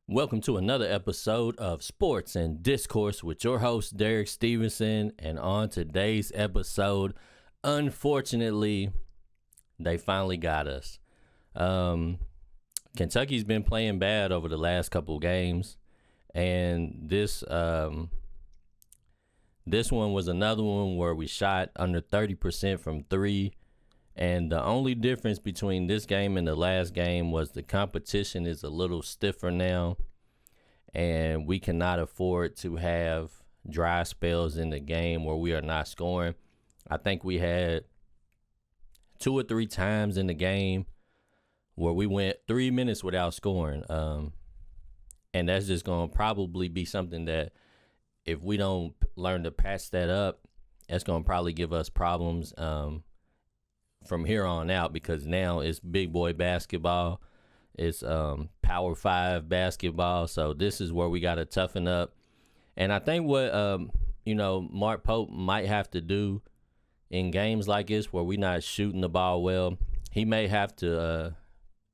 Welcome to another episode of Sports and Discourse with your host, Derek Stevenson. And on today's episode, unfortunately, they finally got us. Um, Kentucky's been playing bad over the last couple games, and this one was another one where we shot under 30% from three. And the only difference between this game and the last game was the competition is a little stiffer now, and we cannot afford to have dry spells in the game where we are not scoring. I think we had 2 or 3 times in the game where we went 3 minutes without scoring. And that's just going to probably be something that if we don't learn to patch that up, that's going to probably give us problems from here on out, because now it's big boy basketball. It's Power 5 basketball. So this is where we got to toughen up. And I think what, Mark Pope might have to do in games like this where we're not shooting the ball well, he may have to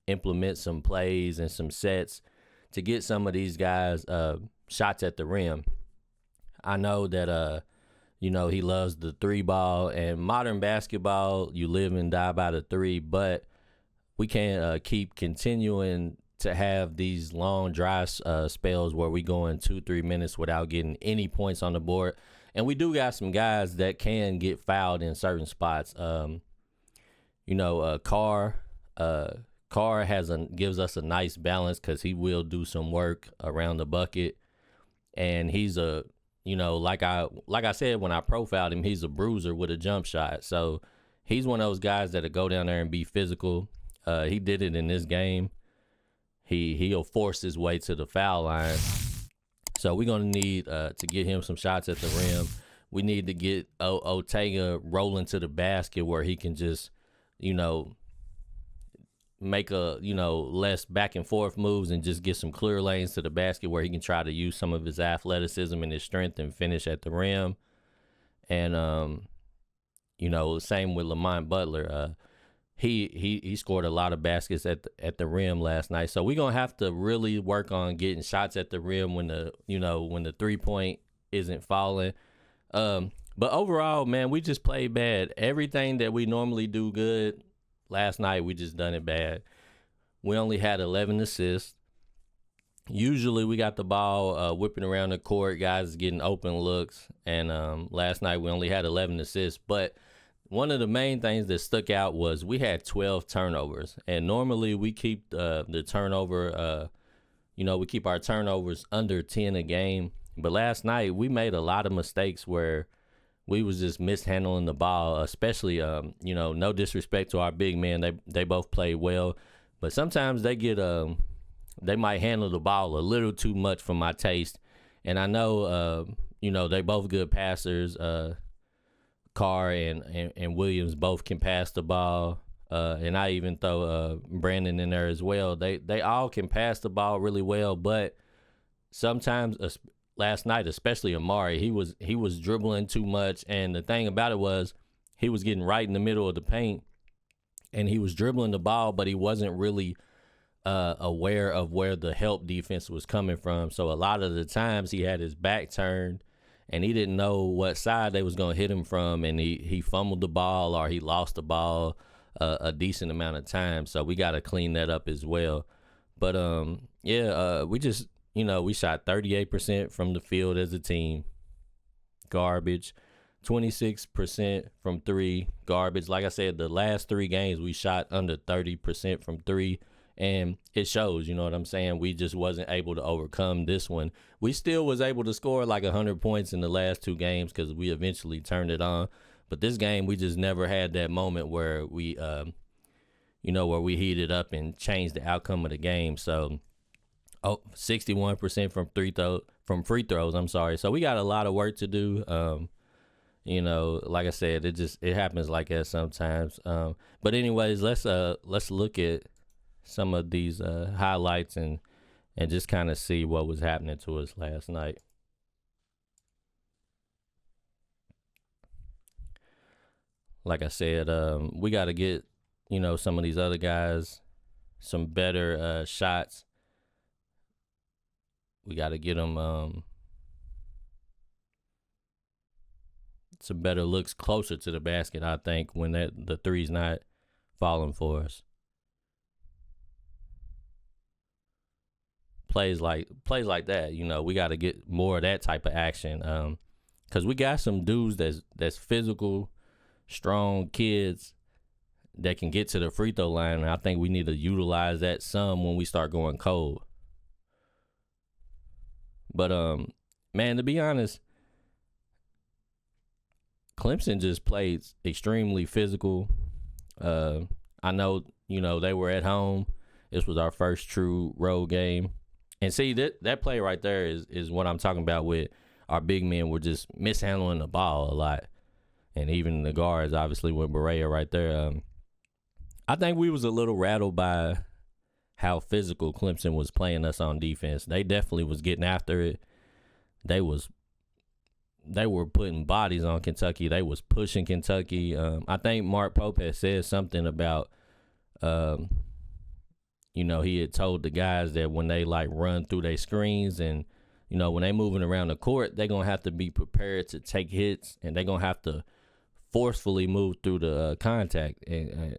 implement some plays and some sets to get some of these guys shots at the rim. I know that he loves the three ball, and modern basketball, you live and die by the three, but we can't keep continuing to have these long dry spells where we go in 2-3 minutes without getting any points on the board. And we do got some guys that can get fouled in certain spots. Carr gives us a nice balance because he will do some work around the bucket, and he's like I said when I profiled him, he's a bruiser with a jump shot. So he's one of those guys that'll go down there and be physical. He did it in this game. He'll force his way to the foul line. So we're gonna need to get him some shots at the rim. We need to get Ortega rolling to the basket where he can just, make less back and forth moves and just get some clear lanes to the basket where he can try to use some of his athleticism and his strength and finish at the rim. And same with Lamont Butler. He scored a lot of baskets at the rim last night. So we're gonna have to really work on getting shots at the rim when the 3-point isn't falling. But overall, man, we just played bad. Everything that we normally do good, last night we just done it bad. We only had 11 assists. Usually we got the ball whipping around the court, guys getting open looks, and last night we only had 11 assists. But one of the main things that stuck out was we had 12 turnovers, and normally we keep the turnover, we keep our turnovers under 10 a game. But last night we made a lot of mistakes where we was just mishandling the ball, especially, no disrespect to our big men. They both played well, but sometimes they might handle the ball a little too much for my taste. And I know, they both good passers. Carr and Williams both can pass the ball. And I even throw Brandon in there as well. They all can pass the ball really well, but sometimes, last night, especially Amari, he was dribbling too much, and the thing about it was he was getting right in the middle of the paint, and he was dribbling the ball, but he wasn't really aware of where the help defense was coming from. So a lot of the times he had his back turned, and he didn't know what side they was going to hit him from, and he fumbled the ball or he lost the ball a decent amount of time. So we got to clean that up as well. But we just, we shot 38% from the field as a team. Garbage. 26% from three. Garbage. Like I said, the last 3 games we shot under 30% from three. And it shows, you know what I'm saying? We just wasn't able to overcome this one. We still was able to score like 100 points in the last 2 games because we eventually turned it on. But this game, we just never had that moment where we, where we heated up and changed the outcome of the game. So, 61% from free throws. I'm sorry. So we got a lot of work to do. Like I said, it happens like that sometimes. But anyways, let's look at some of these highlights and just kind of see what was happening to us last night. Like I said, we got to get you know, some of these other guys some better shots. We got to get them some better looks closer to the basket, I think, when the three's not falling for us. Plays like that, we got to get more of that type of action. Cause we got some dudes that's physical, strong kids that can get to the free throw line, and I think we need to utilize that some when we start going cold. But man, to be honest, Clemson just played extremely physical. I know, they were at home. This was our first true road game. And see, that play right there is what I'm talking about with our big men were just mishandling the ball a lot. And even the guards, obviously, with Berea right there. I think we was a little rattled by how physical Clemson was playing us on defense. They definitely was getting after it. They were putting bodies on Kentucky. They was pushing Kentucky. I think Mark Pope had said something about, he had told the guys that when they run through their screens and, when they moving around the court, they're going to have to be prepared to take hits, and they're going to have to forcefully move through the contact and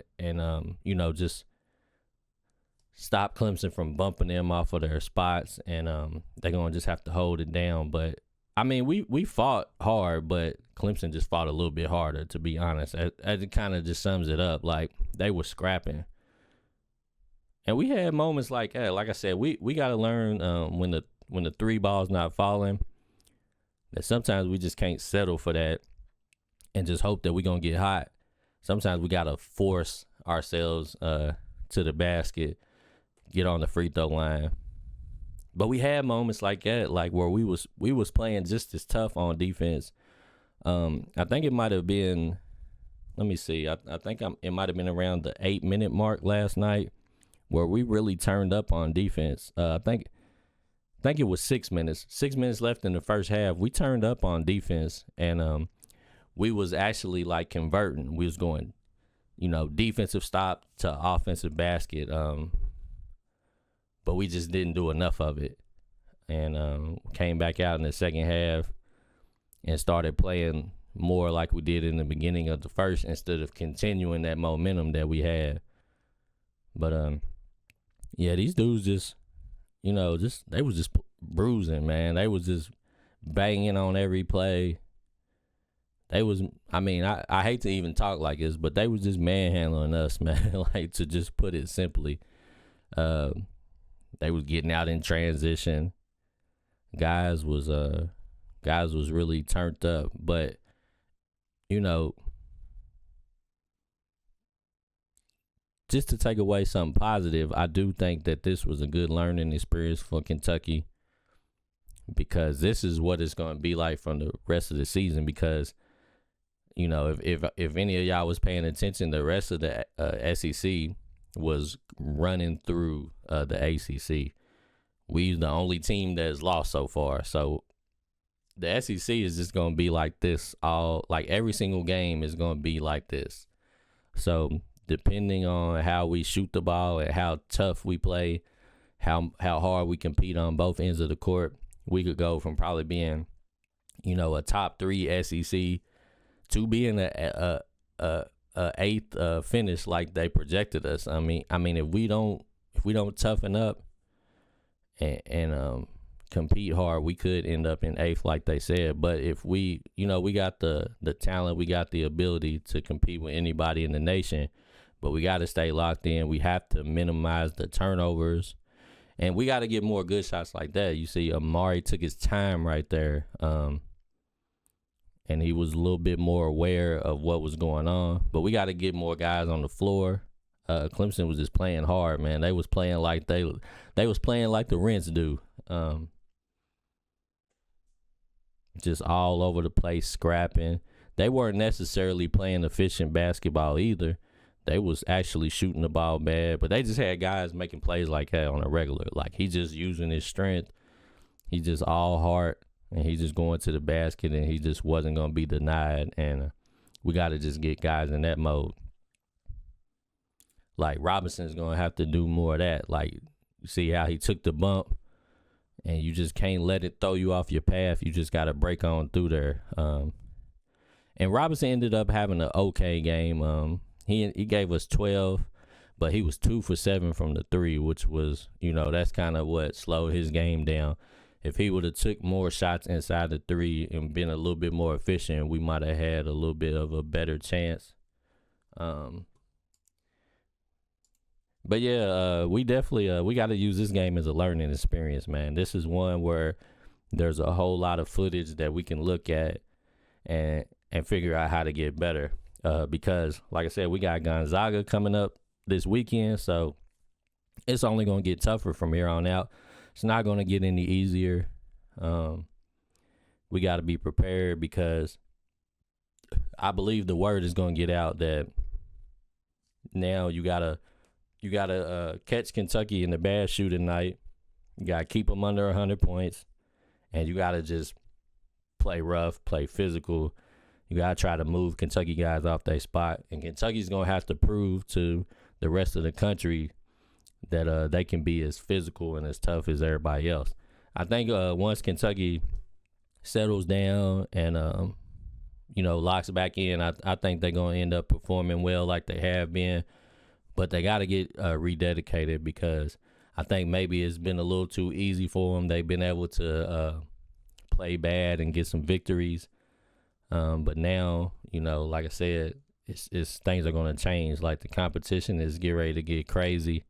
just stop Clemson from bumping them off of their spots, and they're going to just have to hold it down. But I mean, we fought hard, but Clemson just fought a little bit harder, to be honest. As it kind of just sums it up, they were scrapping. And we had moments like I said, we got to learn when the three ball's not falling, that sometimes we just can't settle for that and just hope that we're going to get hot. Sometimes we got to force ourselves to the basket, get on the free throw line. But we had moments like that, where we was playing just as tough on defense. I think it might have been, let me see, I think it might have been around the 8-minute mark last night where we really turned up on defense. I think it was 6 minutes. 6 minutes left in the first half. We turned up on defense, and we was actually converting. We was going, defensive stop to offensive basket. But we just didn't do enough of it, and came back out in the second half and started playing more like we did in the beginning of the first, instead of continuing that momentum that we had. But yeah, these dudes just, they was just bruising, man. They was just banging on every play. They was, I hate to even talk like this, but they was just manhandling us, man. To just put it simply. They was getting out in transition. Guys was really turned up, but just to take away something positive, I do think that this was a good learning experience for Kentucky, because this is what it's going to be like from the rest of the season. Because if any of y'all was paying attention, the rest of the SEC was running through the ACC. We're the only team that has lost so far. So the SEC is just going to be like this every single game is going to be like this. So depending on how we shoot the ball and how tough we play, how hard we compete on both ends of the court, we could go from probably being, a top 3 SEC to being a eighth finish like they projected us. I mean, if we don't toughen up and compete hard, we could end up in 8th like they said. But if we got the talent, we got the ability to compete with anybody in the nation, but we got to stay locked in. We have to minimize the turnovers, and we got to get more good shots like that. You see, Amari took his time right there, and he was a little bit more aware of what was going on. But we got to get more guys on the floor. Clemson was just playing hard, man. They was playing like they was playing like the Rents do. Just all over the place, scrapping. They weren't necessarily playing efficient basketball either. They was actually shooting the ball bad, but they just had guys making plays like that on a regular. He just using his strength. He just all heart, and he just going to the basket, and he just wasn't going to be denied. And we got to just get guys in that mode. Robinson's going to have to do more of that. You see how he took the bump and you just can't let it throw you off your path. You just got to break on through there. And Robinson ended up having an okay game. He gave us 12, but he was 2 for 7 from the 3, which was, that's kind of what slowed his game down. If he would have took more shots inside the 3 and been a little bit more efficient, we might have had a little bit of a better chance. But yeah, we definitely we got to use this game as a learning experience, man. This is one where there's a whole lot of footage that we can look at and figure out how to get better. Because, like I said, we got Gonzaga coming up this weekend, so it's only going to get tougher from here on out. It's not going to get any easier. We got to be prepared because I believe the word is going to get out that now you gotta catch Kentucky in the bad shooting night. You gotta keep them under 100 points, and you gotta just play rough, play physical. You gotta try to move Kentucky guys off their spot, and Kentucky's gonna have to prove to the rest of the country that they can be as physical and as tough as everybody else. I think once Kentucky settles down and locks back in, I think they're gonna end up performing well like they have been. But they got to get rededicated because I think maybe it's been a little too easy for them. They've been able to play bad and get some victories. But now, like I said, it's things are going to change. Like the competition is getting ready to get crazy.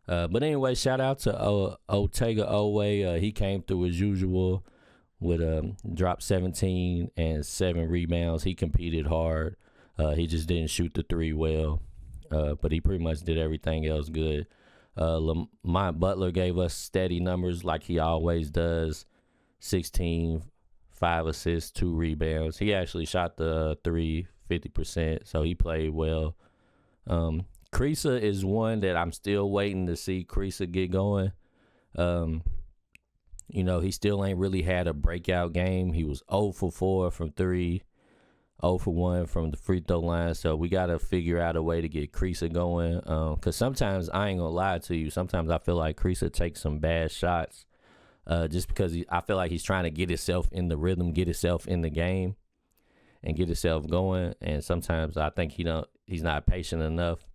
But anyway, shout out to Otega Owe. He came through as usual with dropped 17 and 7 rebounds. He competed hard. He just didn't shoot the 3 well. But he pretty much did everything else good. Lamont Butler gave us steady numbers like he always does. 16, 5 assists, 2 rebounds. He actually shot the 3 50%, so he played well. Creasa is one that I'm still waiting to see Creasa get going. He still ain't really had a breakout game. He was 0 for 4 from 3. 0 for 1 from the free throw line, so we got to figure out a way to get Creasa going. Because sometimes, I ain't going to lie to you, sometimes I feel like Creasa takes some bad shots just because I feel like he's trying to get himself in the rhythm, get himself in the game, and get himself going. And sometimes I think he's not patient enough.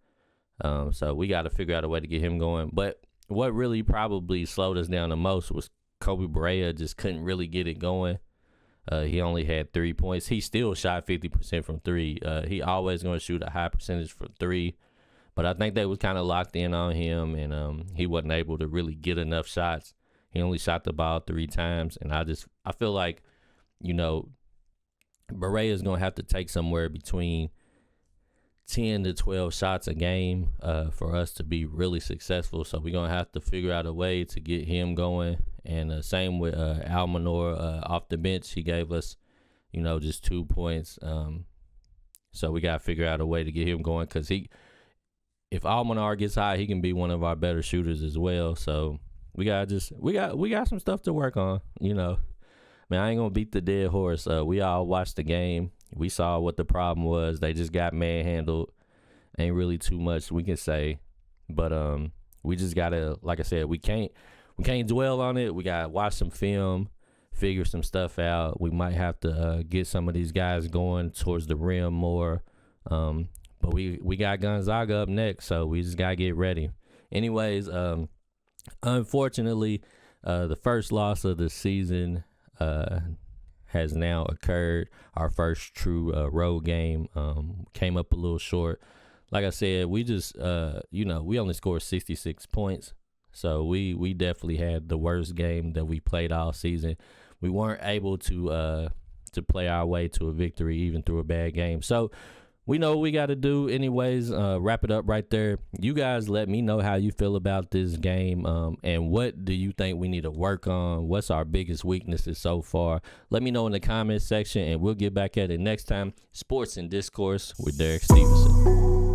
So we got to figure out a way to get him going. But what really probably slowed us down the most was Kobe Bryant just couldn't really get it going. He only had 3 points. He still shot 50% from 3. He always going to shoot a high percentage from 3. But I think they was kind of locked in on him, and he wasn't able to really get enough shots. He only shot the ball 3 times, and I feel like, Barea is going to have to take somewhere between 10 to 12 shots a game for us to be really successful. So we're going to have to figure out a way to get him going. And same with Almanor off the bench. He gave us, just 2 points. So we got to figure out a way to get him going because if Almanor gets high, he can be one of our better shooters as well. So we got some stuff to work on, Man, I ain't going to beat the dead horse. We all watched the game. We saw what the problem was. They just got manhandled. Ain't really too much we can say. But we just got to, like I said, we can't dwell on it. We got to watch some film, figure some stuff out. We might have to get some of these guys going towards the rim more. But we got Gonzaga up next, so we just got to get ready. Anyways, unfortunately, the first loss of the season has now occurred. Our first true road game came up a little short. Like I said, we just, we only scored 66 points. So we definitely had the worst game that we played all season. We weren't able to play our way to a victory even through a bad game. So we know what we got to do. Anyways, wrap it up right there. You guys let me know how you feel about this game and what do you think we need to work on? What's our biggest weaknesses so far? Let me know in the comments section, and we'll get back at it next time. Sports and Discourse with Derek Stevenson.